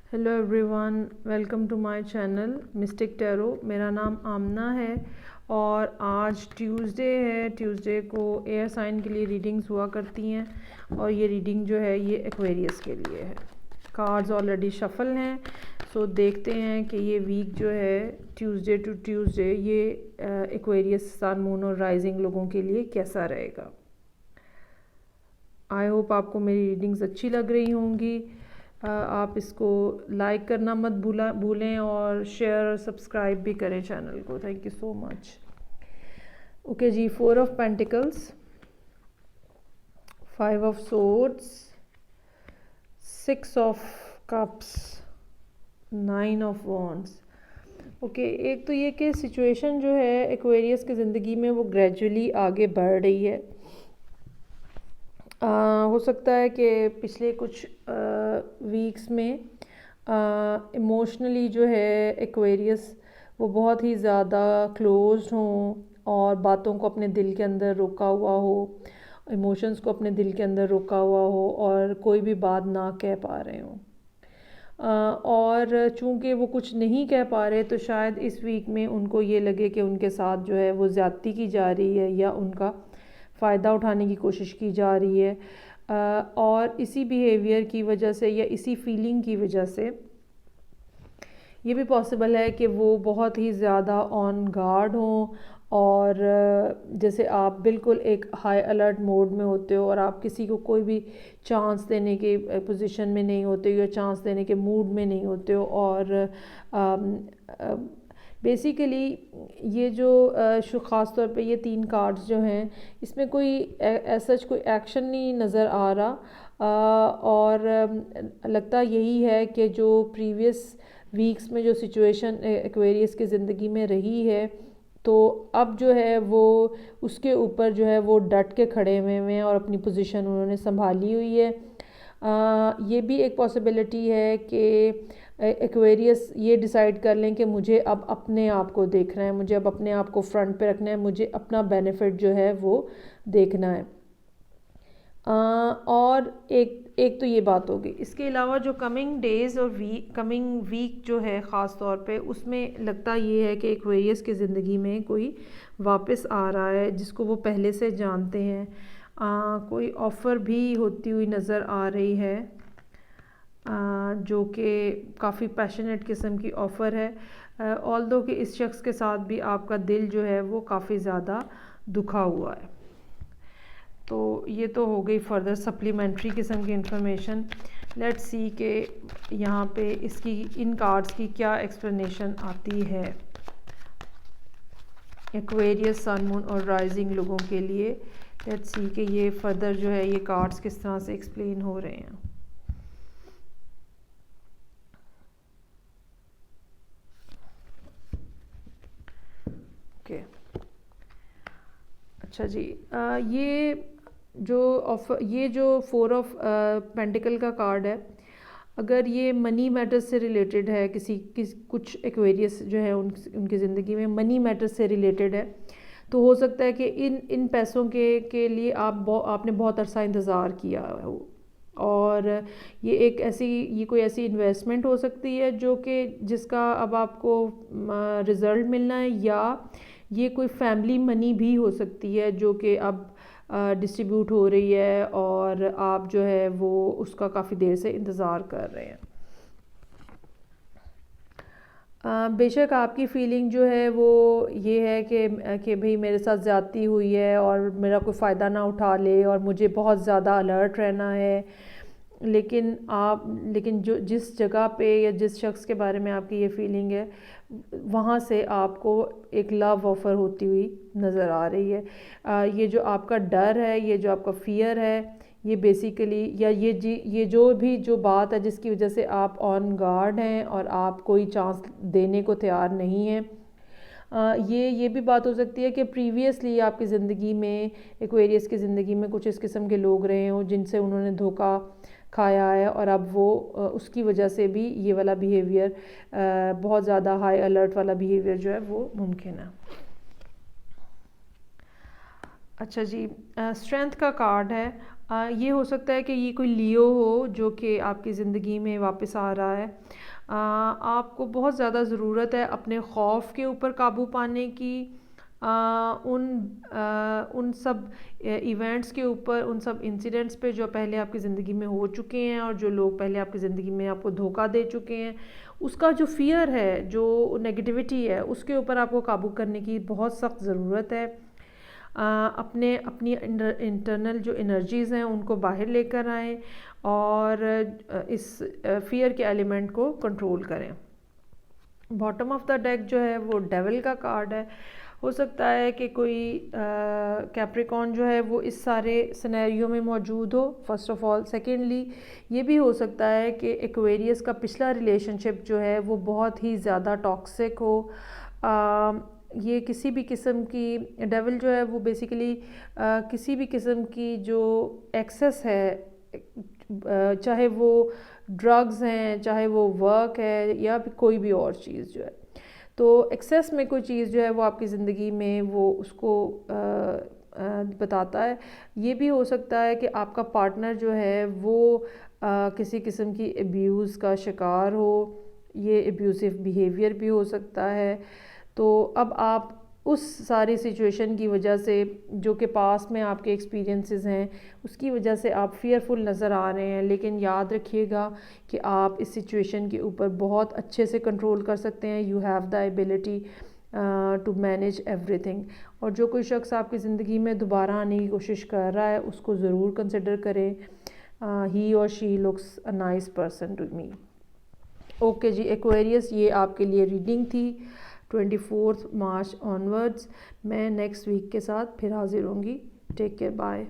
Hello everyone, welcome to my channel mystic tarot. मेरा नाम आमना है और आज ट्यूसडे है। ट्यूसडे को एयर साइन के लिए रीडिंग्स हुआ करती हैं और ये रीडिंग जो है ये एक्वेरियस के लिए है। कार्ड्स ऑलरेडी शफल हैं, सो देखते हैं कि ये वीक जो है ट्यूसडे टू ट्यूसडे ये एक्वेरियस सन मून और राइजिंग लोगों के लिए कैसा रहेगा। आई होप आपको मेरी रीडिंग्स अच्छी लग रही होंगी। आप इसको लाइक करना मत भूलें और शेयर और सब्सक्राइब भी करें चैनल को। Thank you so much. Okay जी, 4 of pentacles, 5 of swords, 6 of cups, 9 of wands. Okay, एक तो ये कि सिचुएशन जो है एक्वेरियस की ज़िंदगी में वो ग्रेजुअली आगे बढ़ रही है। हो सकता है कि पिछले कुछ वीक्स में इमोशनली जो है एक्वेरियस वो बहुत ही ज़्यादा क्लोज्ड हों और बातों को अपने दिल के अंदर रोका हुआ हो, इमोशंस को अपने दिल के अंदर रोका हुआ हो और कोई भी बात ना कह पा रहे हों। और चूंकि वो कुछ नहीं कह पा रहे तो शायद इस वीक में उनको ये लगे कि उनके साथ जो है वो ज़्यादती की जा रही है या उनका फ़ायदा उठाने की कोशिश की जा रही है। और इसी बिहेवियर की वजह से या इसी फीलिंग की वजह से ये भी पॉसिबल है कि वो बहुत ही ज़्यादा ऑन गार्ड हों और जैसे आप बिल्कुल एक हाई अलर्ट मोड में होते हो और आप किसी को कोई भी चांस देने के पोजीशन में नहीं होते हो या चांस देने के मूड में नहीं होते हो। और बेसिकली ये जो ख़ास तौर पे ये 3 कार्ड्स जो हैं इसमें कोई ऐसा कोई एक्शन नहीं नज़र आ रहा। और लगता यही है कि जो प्रीवियस वीक्स में जो सिचुएशन एक्वेरियस की ज़िंदगी में रही है तो अब जो है वो उसके ऊपर जो है वो डट के खड़े हुए हैं और अपनी पोजीशन उन्होंने संभाली हुई है। ये भी एक पॉसिबिलिटी है कि एक्वेरियस ये डिसाइड कर लें कि मुझे अब अपने आप को देखना है, मुझे अब अपने आप को फ्रंट पे रखना है, मुझे अपना बेनिफिट जो है वो देखना है। और एक तो ये बात होगी। इसके अलावा जो कमिंग डेज़ और कमिंग वीक जो है ख़ास तौर पे उसमें लगता ये है कि एक्वेरियस की ज़िंदगी में कोई वापस आ रहा है जिसको वो पहले से जानते हैं। कोई ऑफ़र भी होती हुई नज़र आ रही है जो कि काफ़ी पैशनेट किस्म की ऑफ़र है। ऑल्दो कि इस शख्स के साथ भी आपका दिल जो है वो काफ़ी ज़्यादा दुखा हुआ है। तो ये तो हो गई फर्दर सप्लीमेंट्री किस्म की इंफॉर्मेशन। लेट्स सी कि यहाँ पे इसकी इन कार्ड्स की क्या एक्सप्लेनेशन आती है एक्वेरियस सन मून और राइजिंग लोगों के लिए। लेट्स सी कि ये फर्दर जो है ये कार्ड्स किस तरह से एक्सप्लेन हो रहे हैं। ओके, अच्छा जी, ये जो 4 ऑफ पेंटिकल का कार्ड है, अगर ये मनी मैटर्स से रिलेटेड है, कुछ एक्वेरियस जो है उनकी ज़िंदगी में मनी मैटर्स से रिलेटेड है तो हो सकता है कि इन पैसों के लिए आपने बहुत अरसा इंतज़ार किया हो और ये कोई ऐसी इन्वेस्टमेंट हो सकती है जो कि जिसका अब आपको रिज़ल्ट मिलना है, या ये कोई फैमिली मनी भी हो सकती है जो कि अब डिस्ट्रीब्यूट हो रही है और आप जो है वो उसका काफ़ी देर से इंतज़ार कर रहे हैं। बेशक आपकी फ़ीलिंग जो है वो ये है कि भाई मेरे साथ ज़्यादती हुई है और मेरा कोई फ़ायदा ना उठा ले और मुझे बहुत ज़्यादा अलर्ट रहना है। लेकिन जो जिस जगह पे या जिस शख्स के बारे में आपकी ये फीलिंग है वहाँ से आपको एक लव ऑफ़र होती हुई नज़र आ रही है। ये जो आपका डर है, ये जो आपका फ़ियर है, ये बेसिकली या ये जो बात है जिसकी वजह से आप ऑन गार्ड हैं और आप कोई चांस देने को तैयार नहीं हैं, ये भी बात हो सकती है कि प्रीवियसली आपकी ज़िंदगी में एक्वेरियस की ज़िंदगी में कुछ इस किस्म के लोग रहे हों जिनसे उन्होंने धोखा खाया है और अब वो उसकी वजह से भी ये वाला बिहेवियर बहुत ज़्यादा हाई अलर्ट वाला बिहेवियर जो है वो मुमकिन है। अच्छा जी, स्ट्रेंथ का कार्ड है یہ ہو سکتا ہے کہ یہ کوئی لیو ہو جو کہ آپ کی زندگی میں واپس آ رہا ہے. آپ کو بہت زیادہ ضرورت ہے اپنے خوف کے اوپر قابو پانے کی، ان سب ایونٹس کے اوپر، ان سب انسیڈنٹس پہ جو پہلے آپ کی زندگی میں ہو چکے ہیں اور جو لوگ پہلے آپ کی زندگی میں آپ کو دھوکہ دے چکے ہیں. اس کا جو فیئر ہے، جو نیگیٹیوٹی ہے، اس کے اوپر آپ کو قابو کرنے کی بہت سخت ضرورت ہے. اپنی انٹرنل جو انرجیز ہیں ان کو باہر لے کر آئیں اور اس فیئر کے ایلیمنٹ کو کنٹرول کریں. باٹم آف دا ڈیک جو ہے وہ ڈیول کا کارڈ ہے. ہو سکتا ہے کہ کوئی کیپریکون جو ہے وہ اس سارے سینیریو میں موجود ہو، فرسٹ آف آل. سیکنڈلی یہ بھی ہو سکتا ہے کہ ایکویریس کا پچھلا ریلیشن شپ جو ہے وہ بہت ہی زیادہ ٹاکسک ہو. یہ کسی بھی قسم کی ڈیول جو ہے وہ بیسیکلی کسی بھی قسم کی جو ایکسس ہے، چاہے وہ ڈرگز ہیں، چاہے وہ ورک ہے، یا کوئی بھی اور چیز جو ہے، تو ایکسیس میں کوئی چیز جو ہے وہ آپ کی زندگی میں وہ اس کو بتاتا ہے. یہ بھی ہو سکتا ہے کہ آپ کا پارٹنر جو ہے وہ کسی قسم کی ابیوز کا شکار ہو. یہ ایبیوزو بیہیویئر بھی ہو سکتا ہے. تو اب آپ اس ساری سچویشن کی وجہ سے جو کہ پاس میں آپ کے ایکسپیرینسز ہیں اس کی وجہ سے آپ فیئرفل نظر آ رہے ہیں، لیکن یاد رکھیے گا کہ آپ اس سچویشن کے اوپر بہت اچھے سے کنٹرول کر سکتے ہیں. You have the ability to manage everything. اور جو کوئی شخص آپ کی زندگی میں دوبارہ آنے کی کوشش کر رہا ہے اس کو ضرور کنسیڈر کریں. ہی اور she likes a nice person to me. Okay جی ایکویریس، یہ آپ کے لیے ریڈنگ تھی 24 مارچ آنورڈز. میں نیکسٹ ویک کے ساتھ پھر حاضر ہوں گی. Take care, bye.